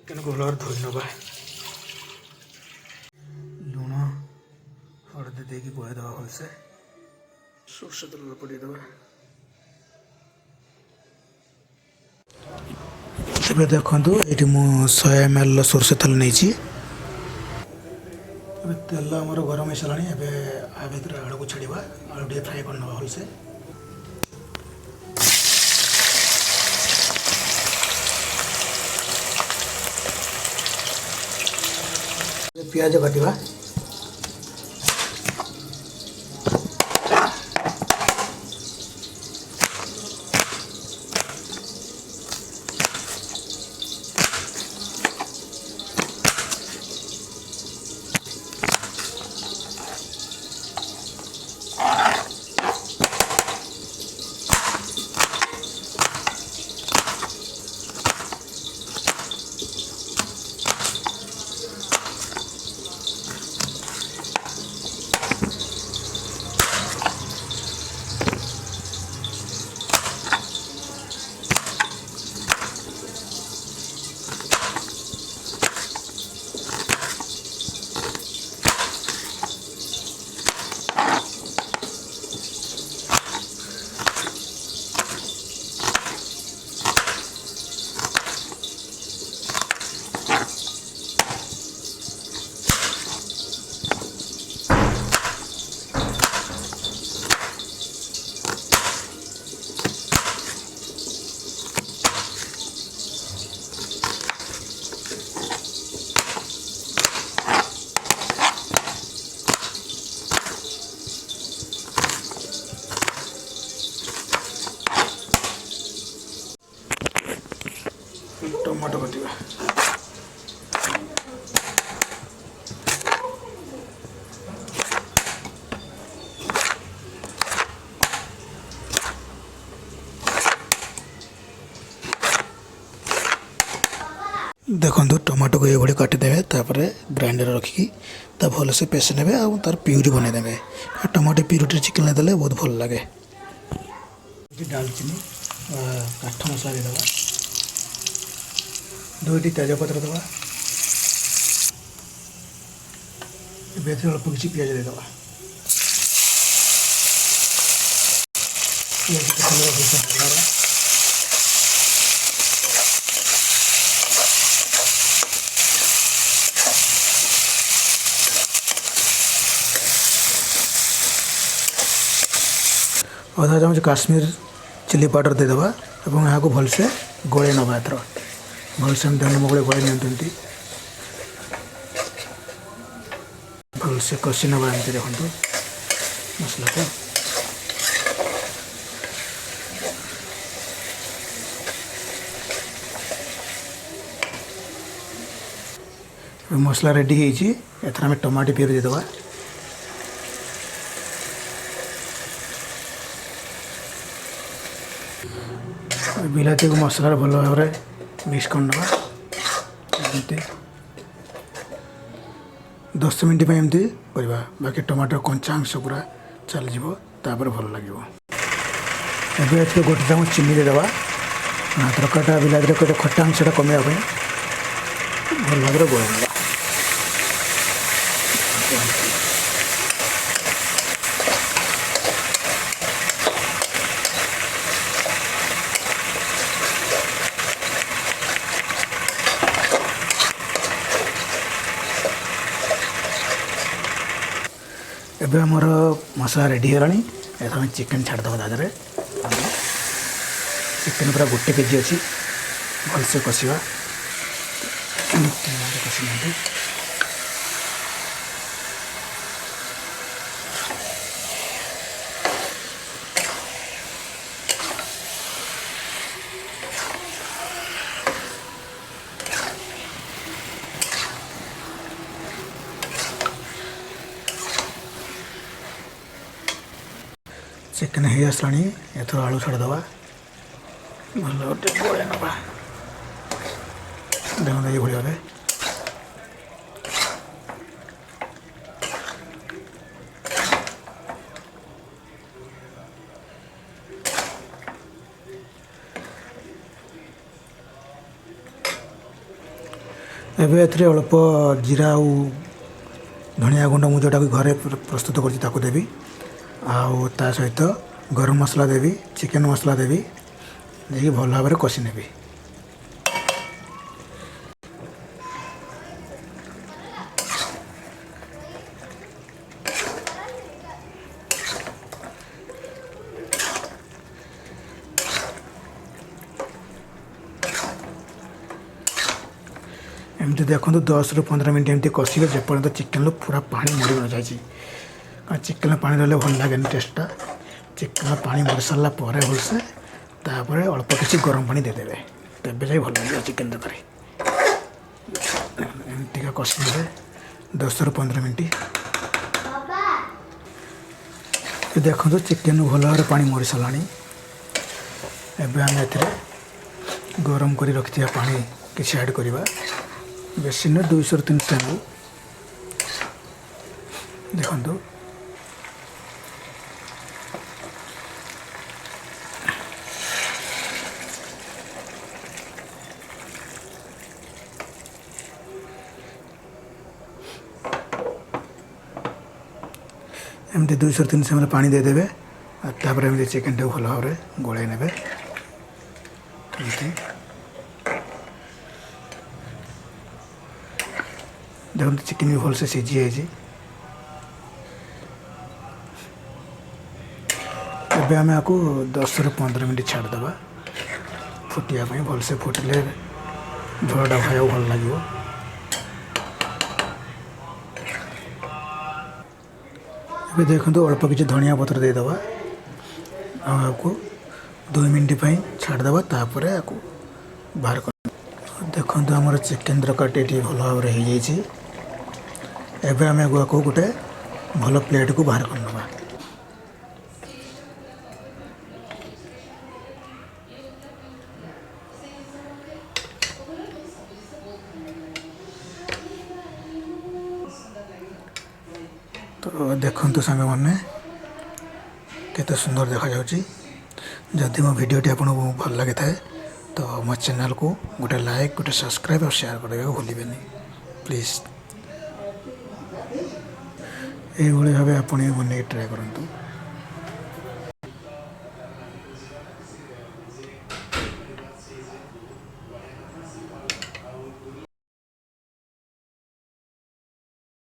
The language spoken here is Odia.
ଚିକେନ୍ ଭଲରେ ଧୋଇ ନେବା। ଲୁଣ ହଳଦୀ ଦେଇକି ଗୋଳେଇଦେବା ଭଲସେ। ସୋରିଷ ତେଲ ପକାଇଦେବା। ଏବେ ଦେଖନ୍ତୁ ଏଇଠି ମୁଁ 100 ml ସୋରିଷ ତେଲ ନେଇଛି। ଏବେ ତେଲ ଆମର ଗରମ ହେଇସାରିଲାଣି। ଏବେ ଆ ଭିତରେ ଆଳୁକୁ ଛାଡ଼ିବା। ଆଳୁ ଟିକେ ଫ୍ରାଏ କରିନେବା ଭଲସେ। ପିଆଜ କାଟିବା। ଟମାଟୋ କାଟିବା। ଦେଖନ୍ତୁ ଟମାଟୋକୁ ଏଇଭଳି କାଟିଦେବେ। ତାପରେ ଗ୍ରାଇଣ୍ଡର ରଖିକି ତା ଭଲସେ ପେଷି ନେବେ ଆଉ ତାର ପିଉରି ବନେଇଦେବେ। ଟମାଟୋ ପିଉରିରେ ଚିକେନ୍ ଦେଲେ ବହୁତ ଭଲ ଲାଗେ। ଡାଲଚିନି କାଠ ମସଲା ଦେଇଦେବା। 2ଟି ତେଜପତ୍ର ଦେବା। ଏବେ ଏଥିରେ ଅଳ୍ପ କିଛି ପିଆଜ ଦେଇଦେବା। ଅଧା ଚାମଚ କାଶ୍ମୀର ଚିଲି ପାଉଡ଼ର ଦେଇଦେବା ଏବଂ ଏହାକୁ ଭଲସେ ଗୋଳେଇ ନେବା। ଏଥର ଭଲସେ ଏମିତି ମୁଗୁଳି ଗୋଳେଇ ନିଅନ୍ତୁ। ଏମିତି ଭଲସେ କଷି ନେବା। ଏମିତି ଦେଖନ୍ତୁ ମସଲାକୁ। ମସଲା ରେଡ଼ି ହେଇଛି। ଏଥର ଆମେ ଟମାଟୋ ପିଉରି ଦେଇଦେବା। ବିଲାତିକୁ ମସଲାରେ ଭଲ ଭାବରେ ମିକ୍ସ କରିନେବା। ଏମିତି 10 ମିନିଟ୍ ପାଇଁ ଏମିତି କରିବା। ବାକି ଟମାଟୋ କଞ୍ଚା ଅଂଶ ପୁରା ଚାଲିଯିବ। ତାପରେ ଭଲ ଲାଗିବ। ଏବେ ଏଥିରେ 1 ଚାମଚ ଚିନି ଦେଇଦେବା। ତରକାରୀଟା ବିଲାତିରେ ଖଟା ଅଂଶଟା କମିବା ପାଇଁ ଭଲ ଭାବରେ ଗୋଳେଇ ନେବା। ଏବେ ଆମର ମସଲା ରେଡ଼ି ହେଇଗଲାଣି। ଏଥର ଆମେ ଚିକେନ୍ ଛାଡ଼ିଦେବା। ତା ଦେହରେ ଚିକେନ୍ ପୁରା 1 କେଜି ଅଛି। ଭଲସେ କଷିବା। କଷି ନିଅନ୍ତୁ। ଚିକେନ୍ ହେଇ ଆସିଲାଣି। ଏଥର ଆଳୁ ଛାଡ଼ିଦେବା। ଭଲ ଟିକେ ଗୋଳେଇ ନେବା। ଦେଖନ୍ତୁ ଏଇଭଳି ଭାବେ। ଏବେ ଏଥିରେ ଅଳ୍ପ ଜିରା ଆଉ ଧନିଆ ଗୁଣ୍ଡ ମୁଁ ଯେଉଁଟାକୁ ଘରେ ପ୍ରସ୍ତୁତ କରିଛି ତାକୁ ଦେବି। ଆଉ ତା ସହିତ ଗରମ ମସଲା ଦେବି, ଚିକେନ୍ ମସଲା ଦେବି, ଦେଇକି ଭଲ ଭାବରେ କଷି ନେବି। एमती देखो 10 ରୁ 15 मिनट एमती कषिले जेपर्यंत चिकेन पूरा पानी मरी न जाए। चिकेन पानी रही भल लगे टेस्टा। चिकेन पानी मरी सारा भलसे तापर अल्प किसी गरम पानी देदेवे तेज जा भल लगे चिकेन तरकारी। एमती कषि 10 ରୁ 15 मिनट देखो चिकेन भल भाव पानी मरी सारा। एबे आम ए गरम कर रखि पानी किसी ऐड करवा बेसी न 200 ରୁ 300 ml देखो। एमती 200 ରୁ 300 ml पानी देदेवे तापर एमती चिकेन टाक भल भाव गोल ने देखो चिकेन भी भलसे सीझी जाइए। एबे आम आपको 10 ରୁ 15 मिनट छाड़देवा फुटिया भलसे फुटिले झोलटा खाया भल लगे। ये देखो अल्प किसी धनिया पत्र देदेवा आपको 2 मिनट छाड़देवा तापर आपको बाहर कर। देखो आमर चिकेन तरकारी भल भाव हो जाए। एबे आम को गोटे भल प्लेट को बाहर करनवा। तो देखो सांग मैंने केते सुंदर देखा जाउची। जदि मो वीडियोटी आपको भल लगी थाए तो मो चैनल को गोटे लाइक गोटे सब्सक्राइब और शेयर करने भूलें प्लीज़। ये भाव आप बन ट्राए करूँ।